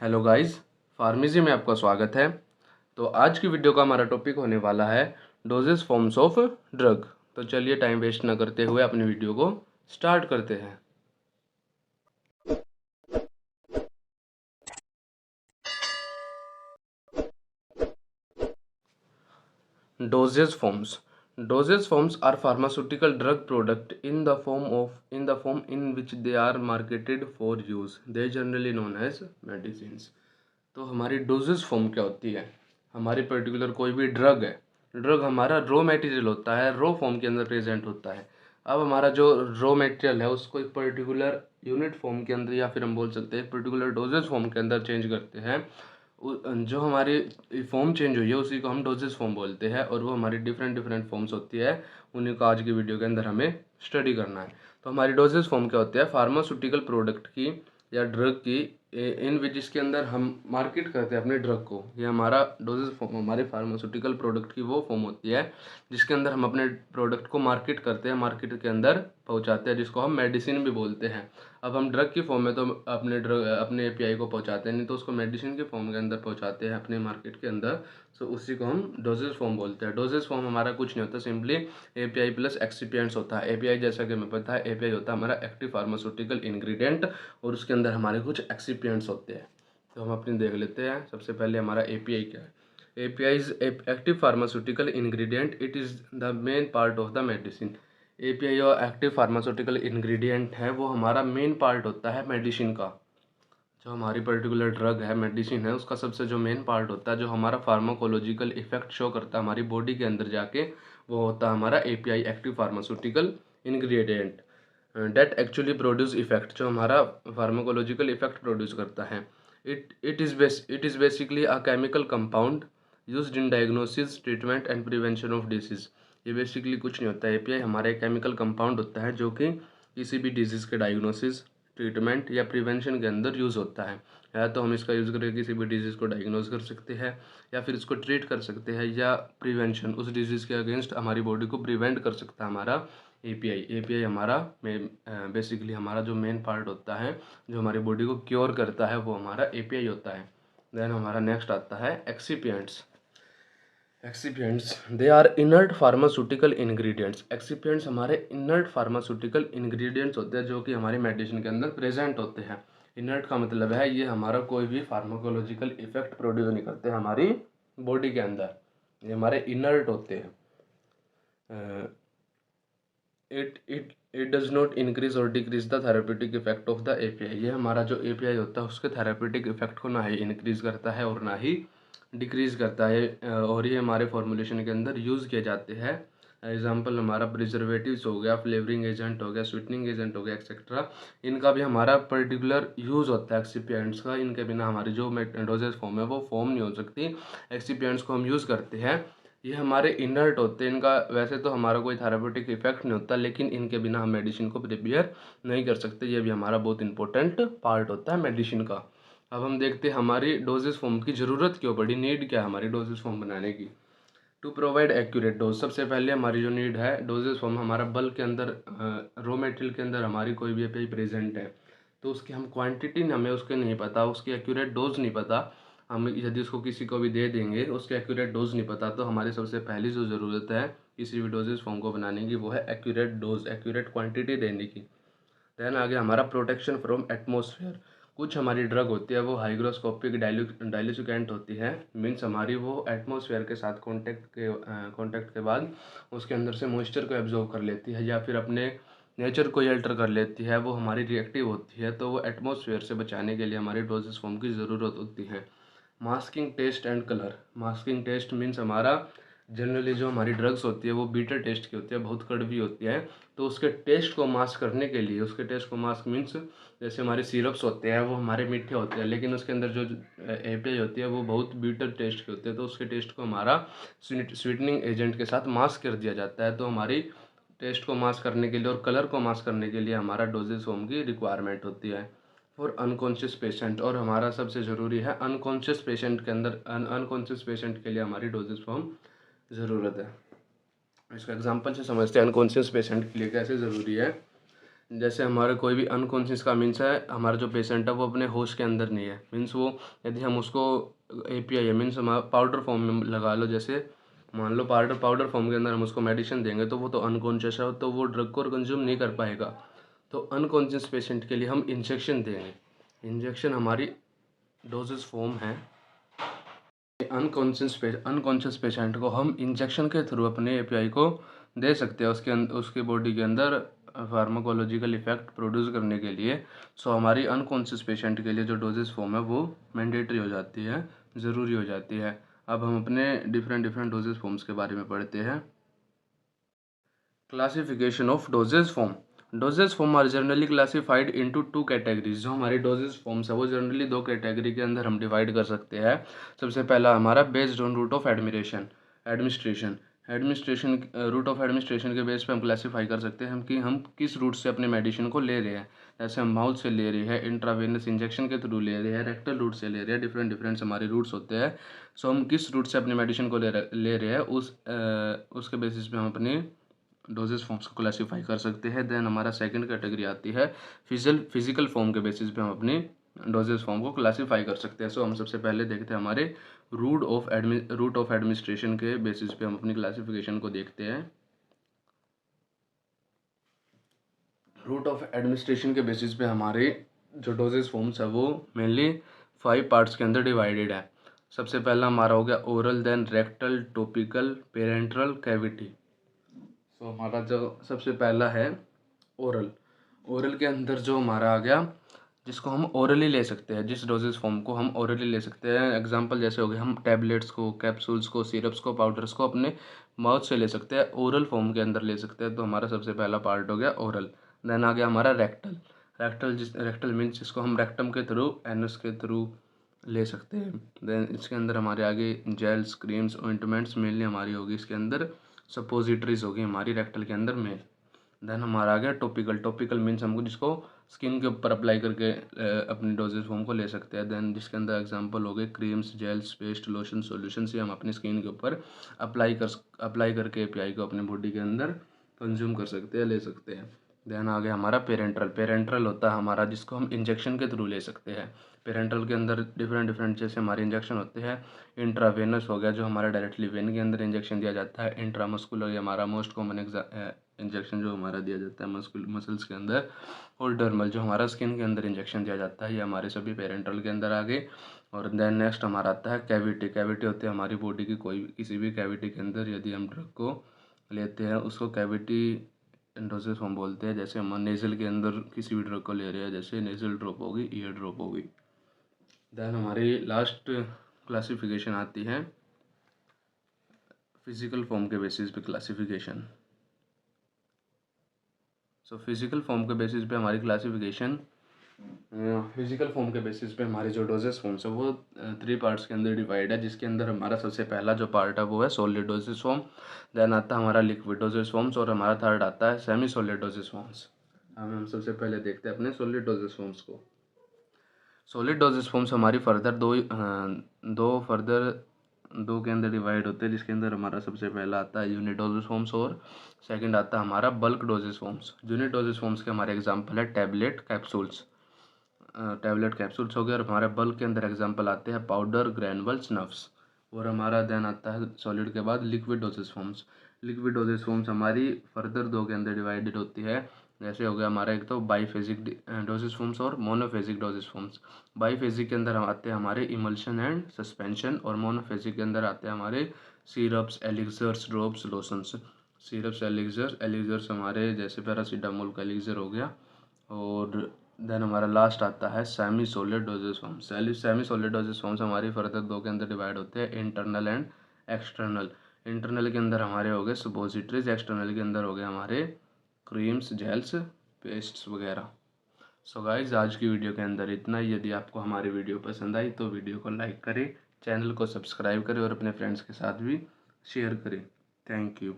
Hello guys, pharmacy में आपका स्वागत है। तो आज की वीडियो का हमारा टॉपिक होने वाला है डोजेस फॉर्म्स ऑफ ड्रग। तो चलिए टाइम वेस्ट ना करते हुए अपनी वीडियो को स्टार्ट करते हैं। Dosage forms are pharmaceutical drug product in the form in which they are marketed for use. They generally known as medicines. तो हमारी डोजेज फॉर्म क्या होती है? हमारी पर्टिकुलर कोई भी ड्रग है, ड्रग हमारा रॉ मटेरियल होता है, रॉ फॉर्म के अंदर प्रेजेंट होता है। अब हमारा जो रॉ मटेरियल है उसको एक पर्टिकुलर यूनिट फॉर्म के अंदर या फिर हम बोल सकते हैं पर्टिकुलर डोजेज फॉर्म के अंदर चेंज करते हैं। जो हमारी फॉर्म चेंज हुई है उसी को हम डोजेज फॉर्म बोलते हैं, और वो हमारी डिफरेंट डिफरेंट फॉर्म्स होती है। उन्हीं को आज की वीडियो के अंदर हमें स्टडी करना है। तो हमारी डोजेज फॉर्म क्या होती है? फार्मास्यूटिकल प्रोडक्ट की या ड्रग की इन विच जिसके अंदर हम मार्केट करते हैं अपने ड्रग को। ये हमारा डोजेज फॉर्म, हमारे फार्मास्यूटिकल प्रोडक्ट की वो फॉर्म होती है जिसके अंदर हम अपने प्रोडक्ट को मार्केट करते हैं, मार्केट के अंदर पहुंचाते हैं, जिसको हम मेडिसिन भी बोलते हैं। अब हम ड्रग की फॉर्म में तो अपने एपीआई को पहुंचाते हैं, नहीं तो उसको मेडिसिन के फॉर्म के अंदर पहुंचाते हैं अपने मार्केट के अंदर। सो उसी को हम डोजेज फॉर्म बोलते हैं। डोजेज फॉर्म हमारा कुछ नहीं होता, सिंपली एपीआई प्लस एक्सिपिएंट्स होता है। एपीआई जैसा कि हमें पता है, एपीआई होता है हमारा एक्टिव फार्मास्यूटिकल इंग्रेडिएंट, और उसके अंदर हमारे कुछ एक्सिपिएंट्स होते हैं। तो हम अपनी देख लेते हैं। सबसे पहले हमारा एपीआई क्या है? API is active pharmaceutical ingredient, it is the main part of the medicine. API और एक्टिव फार्मास्यूटिकल इंग्रेडिएंट है वो हमारा मेन पार्ट होता है मेडिसिन का। जो हमारी पर्टिकुलर ड्रग है, मेडिसिन है, उसका सबसे जो मेन पार्ट होता है, जो हमारा फार्माकोलॉजिकल इफेक्ट शो करता है हमारी बॉडी के अंदर जाके, वो होता है हमारा API, active pharmaceutical ingredient that actually produce effect, जो हमारा फार्माकोलॉजिकल इफेक्ट प्रोड्यूस करता है। It is basically a chemical compound used in diagnosis, treatment and prevention of disease. ये बेसिकली कुछ नहीं होता है। एपीआई हमारा एक केमिकल कंपाउंड होता है जो कि किसी भी डिजीज़ के डायग्नोसिस, ट्रीटमेंट या प्रिवेंशन के अंदर यूज़ होता है। या तो हम इसका यूज़ करके किसी भी डिजीज़ को डायग्नोज कर सकते हैं, या फिर इसको ट्रीट कर सकते हैं, या प्रिवेंशन, उस डिजीज़ के अगेंस्ट हमारी बॉडी को प्रिवेंट कर सकता है हमारा एपीआई। एपीआई हमारा बेसिकली हमारा जो मेन पार्ट होता है, जो हमारी बॉडी को क्योर करता है, वो हमारा एपीआई होता है। देन हमारा नेक्स्ट आता है excipients. They are inert pharmaceutical ingredients. Excipients हमारे इनर्ट फार्मास्यूटिकल इंग्रेडिएंट्स होते हैं जो कि हमारी मेडिसिन के अंदर प्रेजेंट होते हैं। इनर्ट का मतलब है ये हमारा कोई भी फार्माकोलॉजिकल इफेक्ट प्रोड्यूस नहीं करते हमारी बॉडी के अंदर, ये हमारे इनर्ट होते हैं। इट डज नॉट इंक्रीज और decrease the therapeutic effect of the API. ये हमारा जो एपीआई होता है उसके थेरेपेटिक इफेक्ट को ना ही इंक्रीज करता है और ना ही डिक्रीज करता है। और ये हमारे फॉर्मुलेशन के अंदर यूज़ किए जाते हैं। एग्जाम्पल हमारा प्रिजर्वेटिव्स हो गया, फ्लेवरिंग एजेंट हो गया, स्वीटनिंग एजेंट हो गया, एक्सेट्रा। इनका भी हमारा पर्टिकुलर यूज़ होता है एक्सिपिएंट्स का। इनके बिना हमारी जो डोजेज फॉर्म है वो फॉर्म नहीं हो सकती। एक्सिपिएंट्स को हम यूज़ करते हैं, ये हमारे इनर्ट होते हैं। इनका वैसे तो हमारा कोई थेरापेटिक इफेक्ट नहीं होता, लेकिन इनके बिना हम मेडिसिन को प्रिपेयर नहीं कर सकते। ये भी हमारा बहुत इंपॉर्टेंट पार्ट होता है मेडिसिन का। अब हम देखते हैं हमारी डोजेज फॉर्म की ज़रूरत क्यों पड़ी, नीड क्या है हमारी डोजेज फॉर्म बनाने की। To provide accurate dose. सबसे पहले हमारी जो नीड है डोजेज फॉर्म, हमारा बल्क के अंदर, रॉ मटेरियल के अंदर हमारी कोई भी एपीआई प्रेजेंट है, तो उसकी हम क्वांटिटी हमें उसके नहीं पता, उसकी एक्यूरेट डोज नहीं पता। हम यदि उसको किसी को भी दे देंगे, उसके एक्यूरेट डोज नहीं पता, तो हमारी सबसे पहली जो ज़रूरत है किसी भी डोजेज फॉर्म को बनाने की, वो है एक्यूरेट डोज, एक्यूरेट क्वांटिटी देने की। देन आगे हमारा प्रोटेक्शन फ्रॉम एटमोसफेयर। कुछ हमारी ड्रग होती है वो हाइग्रोस्कोपिक डाइल्यूसिकेंट होती है, मीन्स हमारी वो एटमोसफेयर के साथ कांटेक्ट के बाद उसके अंदर से मॉइस्चर को एब्जॉर्व कर लेती है, या फिर अपने नेचर को अल्टर कर लेती है, वो हमारी रिएक्टिव होती है। तो वो एटमोसफेयर से बचाने के लिए हमारी डोजेज फॉर्म की ज़रूरत होती है। Masking taste and colour. Masking taste means हमारा जनरली जो हमारी ड्रग्स होती है वो बीटर टेस्ट की होती है, बहुत कड़वी होती है। तो उसके टेस्ट को मास्क करने के लिए, उसके टेस्ट को मास्क मीन्स जैसे हमारे सिरप्स होते हैं वो हमारे मीठे होते हैं, लेकिन उसके अंदर जो एपीआई होती है वो बहुत बीटर टेस्ट की होती है। तो उसके टेस्ट को हमारा स्वीटनिंग एजेंट के साथ मास्क कर दिया जाता है। तो हमारी टेस्ट को मास्क करने के लिए और कलर को मास्क करने के लिए हमारा डोजेज फॉर्म की रिक्वायरमेंट होती है। फॉर अनकॉन्शियस पेशेंट, और हमारा सबसे ज़रूरी है अनकॉन्शियस पेशेंट के अंदर, अनकॉन्शियस पेशेंट के लिए हमारी डोजेज फॉर्म ज़रूरत है। इसका एग्जांपल से समझते हैं अनकॉन्शियस पेशेंट के लिए कैसे ज़रूरी है। जैसे हमारा कोई भी अनकॉन्शियस का मीन्स है हमारा जो पेशेंट है वो अपने होश के अंदर नहीं है, मीन्स वो यदि हम उसको एपीआई है मीन्स हमारा पाउडर फॉर्म में लगा लो, जैसे मान लो पाउडर फॉर्म के अंदर हम उसको मेडिसिन देंगे तो वो तो अनकॉन्शियस है, तो वो ड्रग को कंज्यूम नहीं कर पाएगा। तो अनकॉन्शियस पेशेंट के लिए हम इंजेक्शन देंगे। इंजेक्शन हमारी डोजेस फॉर्म है। अनकॉन्शियस पेशेंट को हम इंजेक्शन के थ्रू अपने एपीआई को दे सकते हैं उसके बॉडी के अंदर फार्माकोलॉजिकल इफेक्ट प्रोड्यूस करने के लिए। सो हमारी अनकॉन्शियस पेशेंट के लिए जो डोजेस फॉर्म है वो मैंडेटरी हो जाती है, ज़रूरी हो जाती है। अब हम अपने डिफरेंट डोजेस फॉर्म्स के बारे में पढ़ते हैं। Classification of dosage form. Dosage form are generally classified into two categories. जो हमारी डोजेस फॉर्म्स है वो जनरली दो कैटेगरी के अंदर हम डिवाइड कर सकते हैं। सबसे पहला हमारा based on route of administration administration route of administration के बेस पे हम क्लासीफाई कर सकते हैं हम कि हम किस रूट से अपने मेडिसिन को ले रहे हैं। जैसे हम माउथ से ले रहे हैं, इंट्रावेनस इंजेक्शन के थ्रू ले रहे हैं, रेक्टल रूट से ले रहे हैं, डिफरेंट हमारे रूट्स होते हैं। सो हम किस रूट से अपनी मेडिसिन को ले रहे हैं उसके बेसिस पे हम अपनी डोजेस फॉर्म्स को क्लासीफाई कर सकते हैं। देन हमारा सेकंड कैटेगरी आती है फिजिकल फॉर्म के बेसिस पे हम अपनी डोजेस फॉर्म को क्लासीफाई कर सकते हैं। सो हम सबसे पहले देखते हैं हमारे रूट ऑफ एडमिनिस्ट्रेशन के बेसिस पे हम अपनी क्लासिफिकेशन को देखते हैं। रूट ऑफ एडमिनिस्ट्रेशन के बेसिस पे हमारे जो डोजेस फॉर्म्स है वो मेनली 5 पार्ट्स के अंदर डिवाइडेड है। सबसे पहला हमारा हो गया oral, then rectal, topical, parenteral, cavity. So हमारा जो सबसे पहला है ओरल। ओरल के अंदर जो हमारा आ गया जिसको हम ओरली ले सकते हैं, जिस डोजेस फॉर्म को हम ओरली ले सकते हैं। एग्जांपल जैसे हो गए हम टैबलेट्स को, कैप्सूल्स को, सिरप्स को, पाउडर्स को अपने माउथ से ले सकते हैं, ओरल फॉर्म के अंदर ले सकते हैं। तो हमारा सबसे पहला पार्ट हो गया ओरल। देन आ गया हमारा रेक्टल मीन्स जिसको हम रेक्टम के थ्रू, एनस के थ्रू ले सकते हैं। देन इसके अंदर हमारे आगे जेल्स, क्रीम्स, ऑइंटमेंट्स मेनली हमारी होगी इसके अंदर, सपोजिटरीज होगी हमारी रेक्टल के अंदर में। देन हमारा आ गया टॉपिकल मीन्स हमको जिसको स्किन के ऊपर अप्लाई करके अपनी डोजेज फॉर्म को ले सकते हैं। देन जिसके अंदर एग्जांपल हो गए creams, gels, paste, lotion, solution से हम अपनी स्किन के ऊपर अप्लाई करके एपीआई को अपने बॉडी के अंदर कंज्यूम कर सकते हैं, ले सकते हैं। देन आ गया हमारा पेरेंट्रल होता है हमारा जिसको हम इंजेक्शन के थ्रू ले सकते हैं। पेरेंट्रल के अंदर डिफरेंट जैसे हमारे इंजेक्शन होते हैं। इंट्रावेनस हो गया जो हमारा डायरेक्टली वेन के अंदर इंजेक्शन दिया जाता है। इंट्रामस्कुलर ये हमारा मोस्ट कॉमन इंजेक्शन जो हमारा दिया जाता है मसल्स के अंदर। और डर्मल जो हमारा स्किन के अंदर इंजेक्शन दिया जाता है, ये हमारे सभी पेरेंट्रल के अंदर आ गए। और देन नेक्स्ट हमारा आता है कैविटी होती है हमारी बॉडी की किसी भी कैविटी के अंदर यदि हम ड्रग को लेते हैं उसको कैविटी डोजेस हम बोलते हैं। जैसे हम नेज़ल के अंदर किसी भी ड्रग को ले रहे हैं, जैसे नेज़ल ड्रॉप होगी, ईयर ड्रॉप होगी। देन हमारी लास्ट क्लासिफिकेशन आती है फिजिकल फॉर्म के बेसिस पे क्लासिफिकेशन। सो फिजिकल फॉर्म के बेसिस पे हमारी क्लासिफिकेशन, फिजिकल फॉर्म के बेसिस पे हमारी जो डोजेस फॉर्म्स है वो 3 पार्ट्स के अंदर डिवाइड है। जिसके अंदर हमारा सबसे पहला जो पार्ट है वो है सॉलिड डोजेस फॉर्म। देन आता है हमारा लिक्विड डोजेस फॉर्म्स और हमारा थर्ड आता है सेमी सॉलिड डोजेस फॉर्म्स। हम सबसे पहले देखते हैं अपने सॉलिड डोजेस फॉर्म्स को। सॉलिड डोजेस फॉर्म्स हमारी दो के अंदर डिवाइड होते हैं। जिसके अंदर हमारा सबसे पहला आता है यूनिट डोजेस फॉर्म्स और सेकंड आता है हमारा bulk doses forms. Unit doses forms के हमारे एग्जांपल है टैबलेट कैप्सूल्स हो गए। और हमारे बल्क के अंदर एग्जांपल आते हैं पाउडर, ग्रैनुअल्स, नफ्स। और हमारा देन आता है सॉलिड के बाद liquid dosage forms. Liquid dosage forms हमारी फर्दर दो के अंदर डिवाइडेड होती है। जैसे हो गया हमारा एक तो बाईफेजिक डोजेस फॉर्म्स और मोनोफेजिक डोजेस फॉर्म्स। बाईफेजिक के अंदर आते हैं हमारे इमल्शन एंड सस्पेंशन और मोनोफेजिक के अंदर आते हैं हमारे syrups, elixirs, drops, lotions. Syrups, elixirs हमारे जैसे पैरासीटामोल का एलिक्सर हो गया। और देन हमारा लास्ट आता है semi solid doses form. Semi solid doses forms हमारी फर्दर दो के अंदर डिवाइड होते हैं, इंटरनल एंड एक्सटर्नल। इंटरनल के अंदर हमारे हो गए सपोजिटरीज, एक्सटर्नल के अंदर हो गए हमारे क्रीम्स, जेल्स, पेस्ट्स वगैरह। सो गाइज आज की वीडियो के अंदर इतना ही। यदि आपको हमारी वीडियो पसंद आई तो वीडियो को लाइक करें, चैनल को सब्सक्राइब करें और अपने फ्रेंड्स के साथ भी शेयर करें। Thank you.